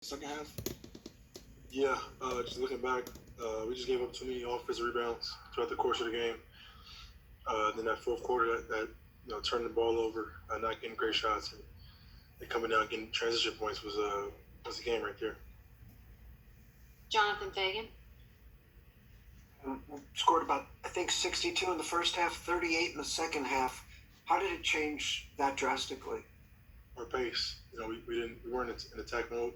second half? Yeah, just looking back, we just gave up too many offensive rebounds throughout the course of the game. Then that fourth quarter, that turned the ball over, not getting great shots, and coming down getting transition points was the game right there. Jonathan Fagan. Scored about, I think, 62 in the first half, 38 in the second half. How did it change that drastically? Our pace. We weren't in attack mode.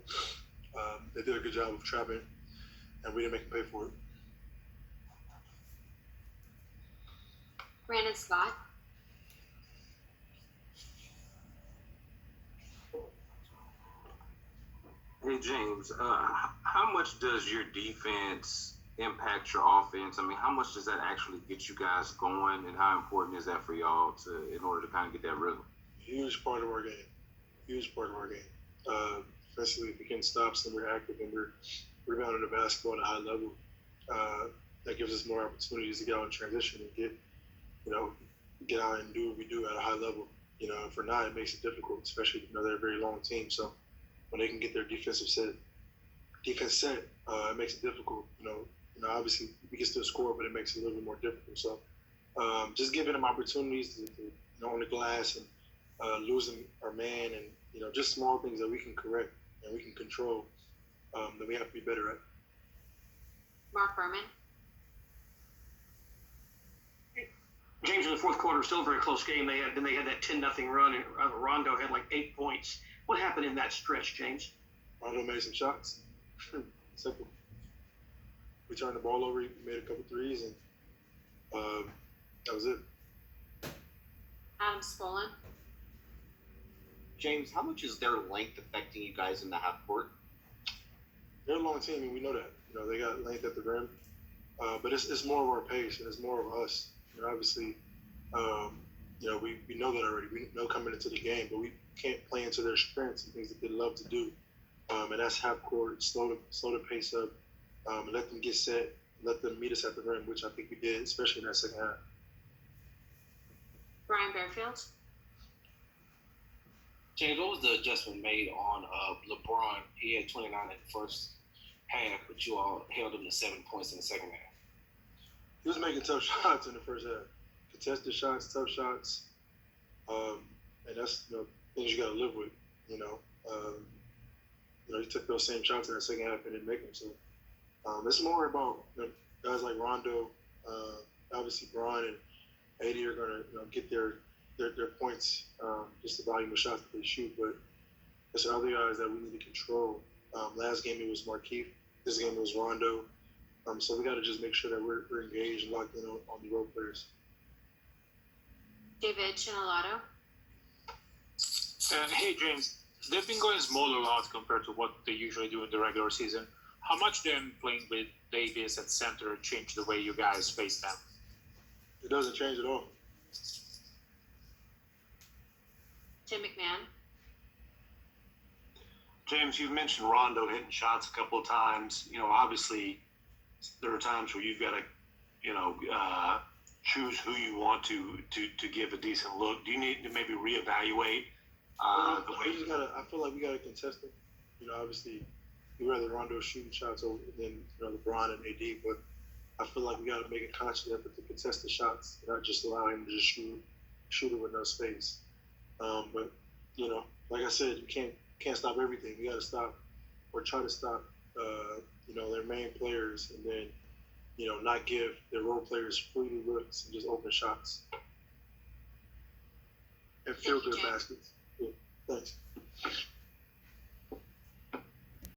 They did a good job of trapping, and we didn't make them pay for it. Brandon Scott. Hey, James, how much does your defense impact your offense? I mean, how much does that actually get you guys going, and how important is that for y'all in order to kind of get that rhythm? Huge part of our game. Huge part of our game. Especially if we can stop and we're active and we're rebounding the basketball at a high level. That gives us more opportunities to get out in transition and get out and do what we do at a high level. If we're not, it makes it difficult, especially if they're a very long team. So when they can get their defense set, it makes it difficult. Obviously we can still score, but it makes it a little bit more difficult. So just giving them opportunities to on the glass and losing our man and just small things that we can correct and we can control that we have to be better at. Mark Berman. James, in the fourth quarter, still a very close game. They had that 10-0 run, and Rondo had like 8 points. What happened in that stretch, James? Rondo made some shots. Simple. We turned the ball over. We made a couple threes, and that was it. Adam Spolin. James, how much is their length affecting you guys in the half court? They're a long team, and we know that. They got length at the rim, but it's more of our pace, and it's more of us. Obviously, we know that already. We know coming into the game, but we can't play into their strengths and things that they love to do. And that's half court, slow the pace up, let them get set, let them meet us at the rim, which I think we did, especially in that second half. Brian Bearfield. James, what was the adjustment made on LeBron? He had 29 in the first half, but you all held him to 7 points in the second half. He was making tough shots in the first half. Contested shots, tough shots. And that's things you got to live with, he took those same shots in the second half and didn't make them. So it's more about guys like Rondo, obviously Bron and AD are going to get their points, just the volume of shots that they shoot. But there's other guys that we need to control. Last game it was Markieff. This game it was Rondo. So we got to just make sure that we're engaged and locked in on the role players. David Chinalato. Hey, James. They've been going small a lot compared to what they usually do in the regular season. How much them playing with Davis at center changed the way you guys face them? It doesn't change at all. Tim McMahon. James, you've mentioned Rondo hitting shots a couple of times. Obviously there are times where you've got to, choose who you want to give a decent look. Do you need to maybe reevaluate the way? I feel like we got to contest it. Obviously, we'd rather Rondo shooting shots than LeBron and AD, but I feel like we got to make a conscious effort to contest the shots, not just allow him to just shoot it with no space. But like I said, you can't stop everything. We got to stop or try to stop their main players, and then not give their role players free looks and just open shots and fill their baskets. Yeah, thanks.